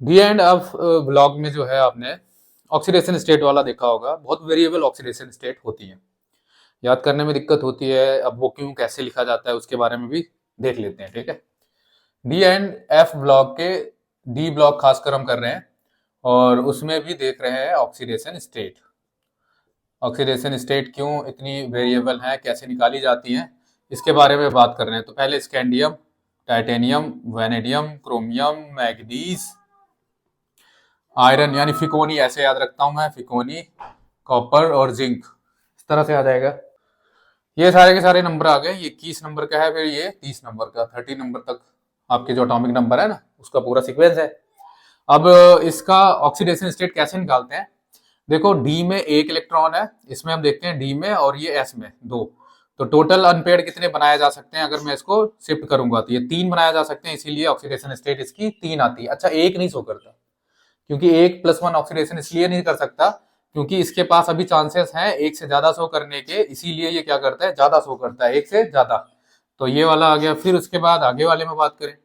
D end of block में जो है आपने ऑक्सीडेशन स्टेट वाला देखा होगा, बहुत वेरिएबल ऑक्सीडेशन स्टेट होती है, याद करने में दिक्कत होती है। अब वो क्यों कैसे लिखा जाता है उसके बारे में भी देख लेते हैं, ठीक है। डी एंड एफ ब्लॉक के डी ब्लॉक खासकर हम कर रहे हैं और उसमें भी देख रहे हैं ऑक्सीडेशन स्टेट। ऑक्सीडेशन स्टेट क्यों इतनी वेरिएबल है, कैसे निकाली जाती हैं, इसके बारे में बात कर रहे हैं। तो पहले scandium, titanium, vanadium, chromium, manganese, iron यानी फिकोनी, ऐसे याद रखता हूं मैं, फिकोनी, कॉपर और जिंक, इस तरह से आ जाएगा। ये सारे के सारे नंबर आ गए। ये 21 नंबर का है, फिर ये 30 नंबर का, 30 नंबर तक आपके जो अटोमिक नंबर है ना, उसका पूरा सीक्वेंस है। अब इसका ऑक्सीडेशन स्टेट कैसे निकालते हैं। देखो, डी में एक इलेक्ट्रॉन है, इसमें हम देखते हैं डी में, और ये एस में दो। तो टोटल अनपेयर्ड कितने बनाए जा सकते हैं, अगर मैं इसको शिफ्ट करूंगा तो ये 3 बनाए जा सकते हैं, इसीलिए ऑक्सीडेशन स्टेट इसकी 3 आती है। अच्छा, एक नहीं शो करता, क्योंकि 1+1 ऑक्सीडेशन इसलिए नहीं कर सकता क्योंकि इसके पास अभी चांसेस हैं एक से ज्यादा शो करने के, इसीलिए ये क्या करता है, ज्यादा शो करता है, एक से ज्यादा। तो ये वाला आ गया। फिर उसके बाद आगे वाले में बात करें।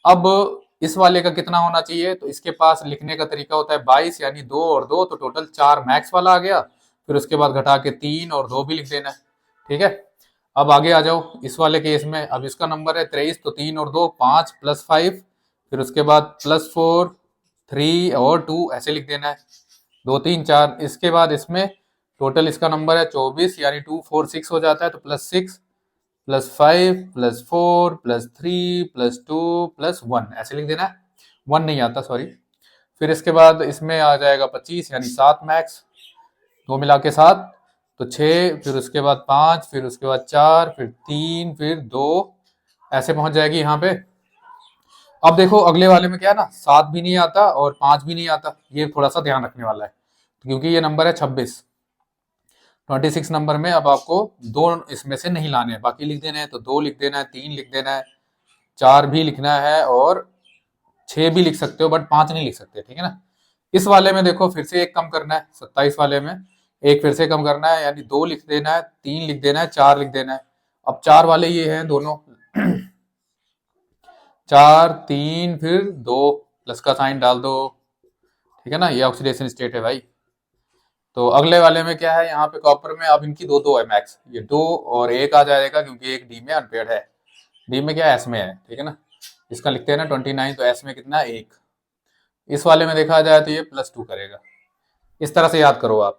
अब इस वाले का कितना होना चाहिए, तो इसके पास लिखने का तरीका होता है 22, यानी 2 और 2, तो टोटल 4 मैक्स वाला आ गया। फिर उसके बाद घटा के 3 और 2 भी लिख देना है, ठीक है। अब आगे आ जाओ इस वाले केस में। अब इसका नंबर है 23, तो 3 और 2 5 + 5, फिर उसके बाद +4, 3 और 2, ऐसे लिख देना है, 2 3 4। इसके बाद इसमें टोटल इसका नंबर है 24, यानी 2 4 6 हो जाता है, तो +6 +5 +4 +3 +2 +1, ऐसे लिख देना है। 1 नहीं आता, सॉरी। फिर इसके बाद इसमें आ जाएगा 25, यानी 7 मैक्स, दो मिला के 7, तो 6, फिर उसके बाद 5, फिर उसके बाद 4, फिर 3, फिर 2, ऐसे पहुंच जाएगी यहाँ पे। अब देखो अगले वाले में क्या है ना, 7 भी नहीं आता और 5 भी नहीं आता, ये थोड़ा सा ध्यान रखने वाला है, क्योंकि ये नंबर है 26। 26 नंबर में अब आपको दो इसमें से नहीं लाने हैं, बाकी लिख देने हैं। तो 2 लिख देना है, 3 लिख देना है, 4 भी लिखना है, और 6 भी लिख सकते हो, बट 5 नहीं लिख सकते, ठीक है ना। इस वाले में देखो फिर से एक कम करना है, 27 वाले में एक फिर से कम करना है, यानी 2 लिख देना है, 3 लिख देना है, 4 लिख देना है। अब 4 वाले ये हैं दोनों 4 3 फिर 2, प्लस का साइन डाल दो, ठीक है ना। ये ऑक्सीडेशन स्टेट है भाई। तो अगले वाले में क्या है, यहाँ पे कॉपर में अब इनकी 2 2 है मैक्स, ये 2 और 1 आ जाएगा, क्योंकि एक डी में अनपेयर्ड है। डी में क्या है, एस में है, ठीक है ना। इसका लिखते हैं ना 29, तो एस में कितना है, 1। इस वाले में देखा जाए तो ये +2 करेगा। इस तरह से याद करो आप।